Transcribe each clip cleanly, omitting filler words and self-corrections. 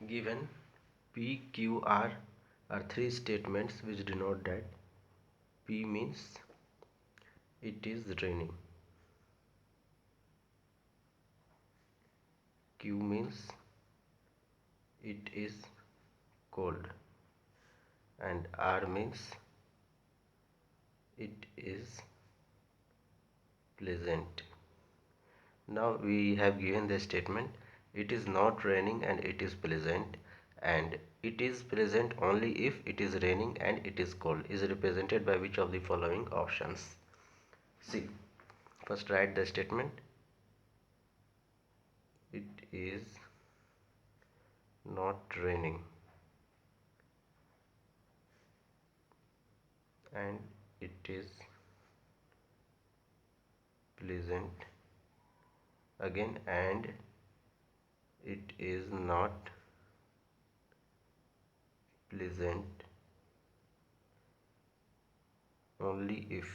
Given P, Q, R are three statements which denote that P means it is raining, Q means it is cold, and R means it is pleasant. Now we have given the statement it is not raining and it is pleasant, and it is pleasant only if it is raining and it is cold is represented by which of the following options? See, first write the statement. It is not raining and it is pleasant. Again, and it is not pleasant only if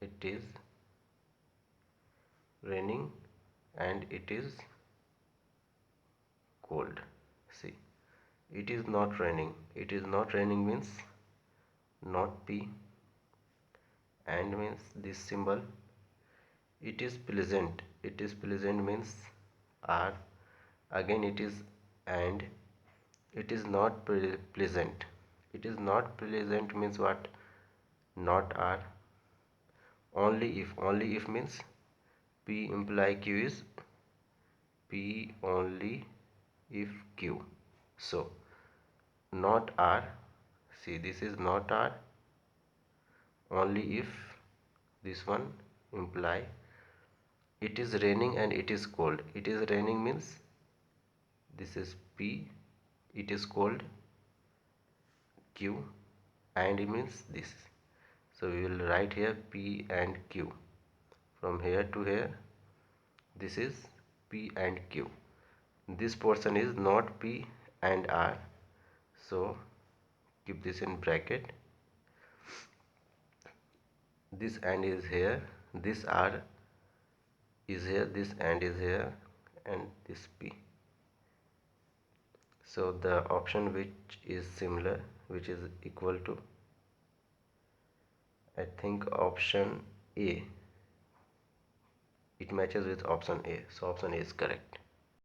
it is raining and it is cold. See, it is not raining. It is not raining means not P, and means this symbol. It is pleasant. It is pleasant means R. Again it is and. It is not pleasant. It is not pleasant means what? Not R. Only if means P imply Q is P only if Q. So not R. See, this is not R. Only if this one imply it is raining and it is cold. It is raining means this is P. It is cold Q, and it means this. So we will write here P and Q. From here to here, this is P and Q. This portion is not P and R. So keep this in bracket. This and is here, this R is here, this and is here, and this P. So the option which is similar, which is equal to, I think option A. It matches with option A, so option A is correct.